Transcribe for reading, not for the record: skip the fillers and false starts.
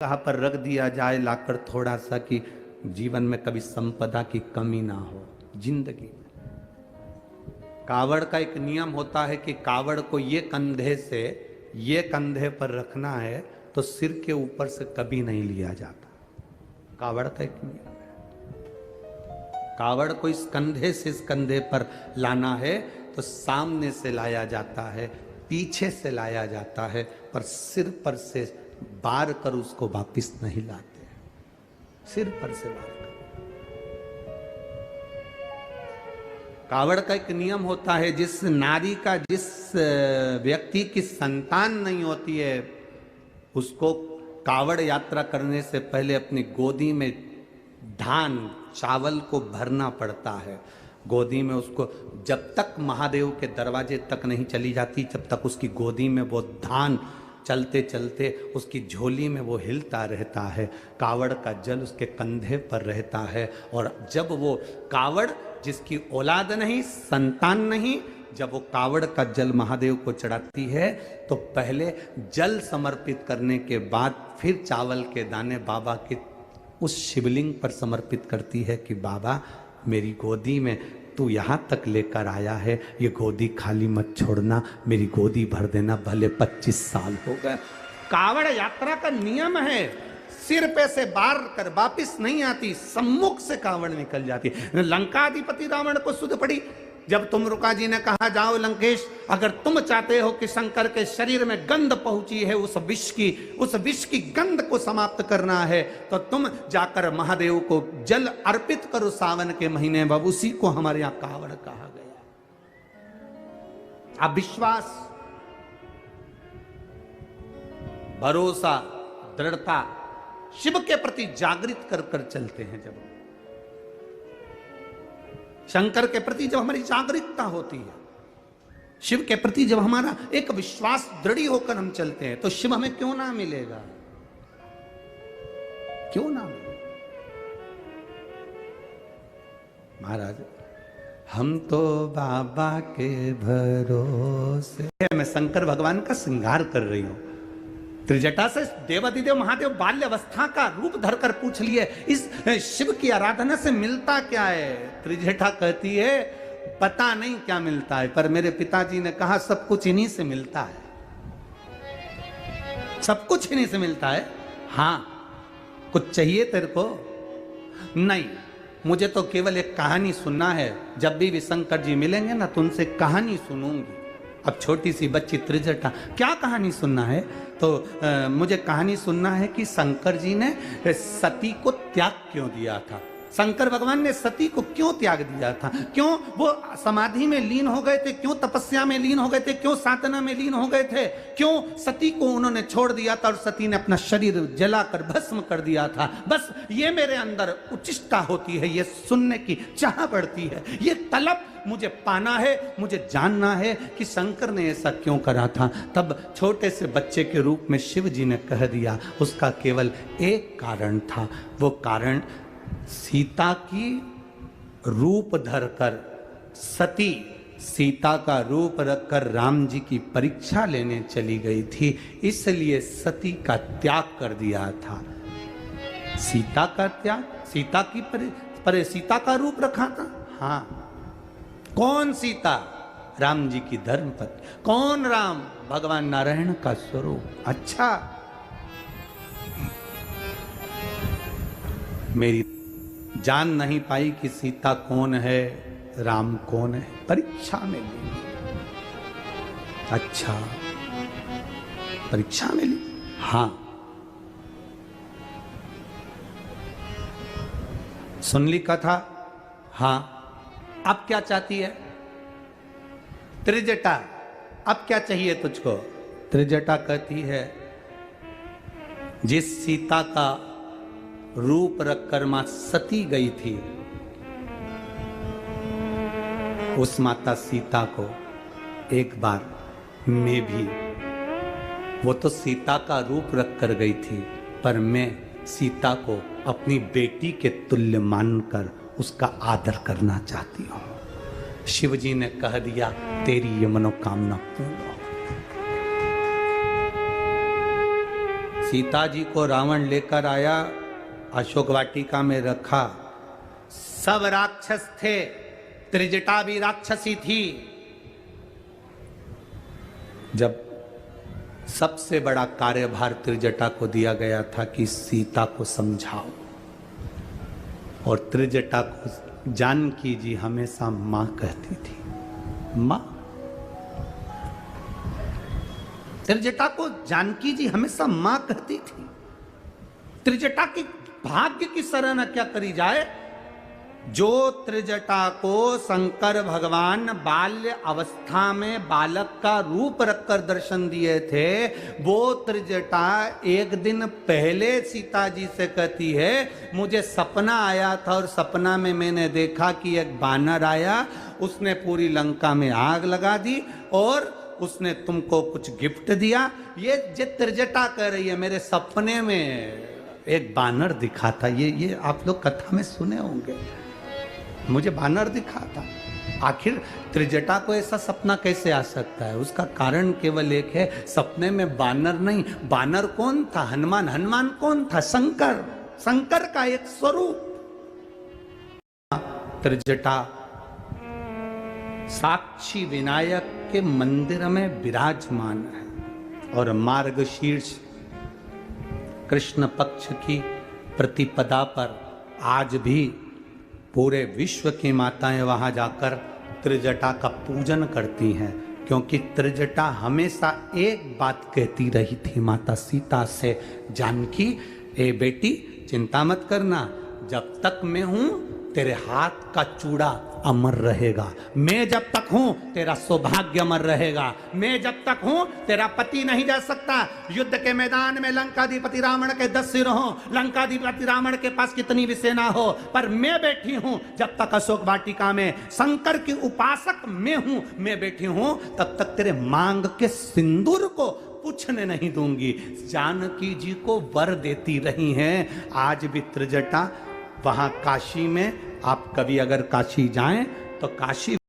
कहाँ पर रख दिया जाए लाकर थोड़ा सा कि जीवन में कभी संपदा की कमी ना हो। जिंदगी में कावड़ का एक नियम होता है कि कावड़ को ये कंधे से ये कंधे पर रखना है तो सिर के ऊपर से कभी नहीं लिया जाता। कावड़ का एक नियम है। कावड़ को इस कंधे से इस कंधे पर लाना है तो सामने से लाया जाता है, पीछे से लाया जाता है, पर सिर पर से बार कर उसको वापिस नहीं लाते। सिर पर से बार कर। कावड़ का एक नियम होता है, जिस नारी का जिस व्यक्ति की संतान नहीं होती है उसको कावड़ यात्रा करने से पहले अपनी गोदी में धान चावल को भरना पड़ता है। गोदी में उसको जब तक महादेव के दरवाजे तक नहीं चली जाती तब तक उसकी गोदी में वो धान चलते चलते उसकी झोली में वो हिलता रहता है। कावड़ का जल उसके कंधे पर रहता है और जब वो कावड़ जिसकी औलाद नहीं संतान नहीं, जब वो कावड़ का जल महादेव को चढ़ाती है तो पहले जल समर्पित करने के बाद फिर चावल के दाने बाबा के उस शिवलिंग पर समर्पित करती है कि बाबा मेरी गोदी में तू यहाँ तक लेकर आया है, ये गोदी खाली मत छोड़ना, मेरी गोदी भर देना, भले 25 साल हो गए। कावड़ यात्रा का नियम है, सिर पे से बार कर वापिस नहीं आती, सम्मुख से कावड़ निकल जाती। लंकाधिपति रावण को सुध पड़ी जब तुमरुका जी ने कहा जाओ लंकेश, अगर तुम चाहते हो कि शंकर के शरीर में गंध पहुंची है उस विष की गंध को समाप्त करना है तो तुम जाकर महादेव को जल अर्पित करो सावन के महीने में। उसी को हमारे यहां कावड़ कहा गया। अब विश्वास, भरोसा, दृढ़ता शिव के प्रति जागृत कर कर चलते हैं। जब शंकर के प्रति जब हमारी जागरूकता होती है, शिव के प्रति जब हमारा एक विश्वास दृढ़ होकर हम चलते हैं तो शिव हमें क्यों ना मिलेगा, क्यों ना मिलेगा। महाराज हम तो बाबा के भरोसे। मैं शंकर भगवान का श्रृंगार कर रही हूं। त्रिजटा से देवादिदेव महादेव बाल्य अवस्था का रूप धरकर पूछ लिए इस शिव की आराधना से मिलता क्या है। त्रिजटा कहती है पता नहीं क्या मिलता है, पर मेरे पिताजी ने कहा सब कुछ इन्हीं से मिलता है, सब कुछ इन्हीं से मिलता है। हाँ कुछ चाहिए तेरे को? नहीं, मुझे तो केवल एक कहानी सुनना है। जब भी शंकर जी मिलेंगे ना तो उनसे कहानी सुनूंगी। अब छोटी सी बच्ची त्रिजटा क्या कहानी सुनना है? तो मुझे कहानी सुनना है कि शंकर जी ने सती को त्याग क्यों दिया था, शंकर भगवान ने सती को क्यों त्याग दिया था, क्यों वो समाधि में लीन हो गए थे, क्यों तपस्या में लीन हो गए थे, क्यों साधना में लीन हो गए थे, क्यों सती को उन्होंने छोड़ दिया था और सती ने अपना शरीर जलाकर भस्म कर दिया था। बस ये मेरे अंदर उचिष्टा होती है, ये सुनने की चाह बढ़ती है, ये तलब मुझे पाना है, मुझे जानना है कि शंकर ने ऐसा क्यों करा था। तब छोटे से बच्चे के रूप में शिव जी ने कह दिया। उसका केवल एक कारण था, वो कारण सीता की रूप धरकर सती सीता का रूप रखकर राम जी की परीक्षा लेने चली गई थी, इसलिए सती का त्याग कर दिया था। सीता का त्याग, सीता की पर सीता का रूप रखा था। हाँ, कौन सीता? राम जी की धर्मपत्नी। कौन राम? भगवान नारायण का स्वरूप। अच्छा, मेरी जान नहीं पाई कि सीता कौन है, राम कौन है, परीक्षा में ली। अच्छा, परीक्षा में ली। हाँ, सुन ली कथा। हाँ, अब क्या चाहती है त्रिजटा? अब क्या चाहिए तुझको? त्रिजटा कहती है जिस सीता का रूप रखकर मां सती गई थी उस माता सीता को एक बार मैं भी, वो तो सीता का रूप रखकर गई थी, पर मैं सीता को अपनी बेटी के तुल्य मानकर उसका आदर करना चाहती हूं। शिव जी ने कह दिया तेरी ये मनोकामना पूर्ण हो। सीता जी को रावण लेकर आया, अशोक वाटिका में रखा। सब राक्षस थे, त्रिजटा भी राक्षसी थी। जब सबसे बड़ा कार्यभार त्रिजटा को दिया गया था कि सीता को समझाओ, और त्रिजटा को जानकी जी हमेशा मां कहती थी, मां। त्रिजटा को जानकी जी हमेशा मां कहती थी। त्रिजटा की भाग्य की सराहना क्या करी जाए, जो त्रिजटा को शंकर भगवान बाल्य अवस्था में बालक का रूप रखकर दर्शन दिए थे, वो त्रिजटा एक दिन पहले सीता जी से कहती है, मुझे सपना आया था और सपना में मैंने देखा कि एक बानर आया, उसने पूरी लंका में आग लगा दी और उसने तुमको कुछ गिफ्ट दिया। ये त्रिजटा कह रही है, मेरे सपने में एक बानर दिखा था। ये आप लोग कथा में सुने होंगे, मुझे बानर दिखा था। आखिर त्रिजटा को ऐसा सपना कैसे आ सकता है? उसका कारण केवल एक है, सपने में बानर नहीं। बानर कौन था? हनुमान। हनुमान कौन था? शंकर। शंकर का एक स्वरूप। त्रिजटा साक्षी विनायक के मंदिर में विराजमान है और मार्गशीर्ष कृष्ण पक्ष की प्रतिपदा पर आज भी पूरे विश्व की माताएं वहां जाकर त्रिजटा का पूजन करती हैं, क्योंकि त्रिजटा हमेशा एक बात कहती रही थी माता सीता से, जानकी ए बेटी चिंता मत करना, जब तक मैं हूं तेरे हाथ का चूड़ा अमर रहेगा, मैं जब तक हूं तेरा सौभाग्य अमर रहेगा, मैं जब तक हूं तेरा पति नहीं जा सकता। युद्ध के मैदान में लंकाधिपति रावण के 10 सिर हो, लंकाधिपति रावण के पास कितनी भी सेना हो, पर मैं बैठी हूं जब तक अशोक वाटिका में, शंकर की उपासक मैं हूं, मैं बैठी हूं तब तक तेरे मांग के सिंदूर को पूछने नहीं दूंगी। जानकी जी को वर देती रही हैं। आज भी त्रिजटा वहां काशी में, आप कभी अगर काशी जाएं तो काशी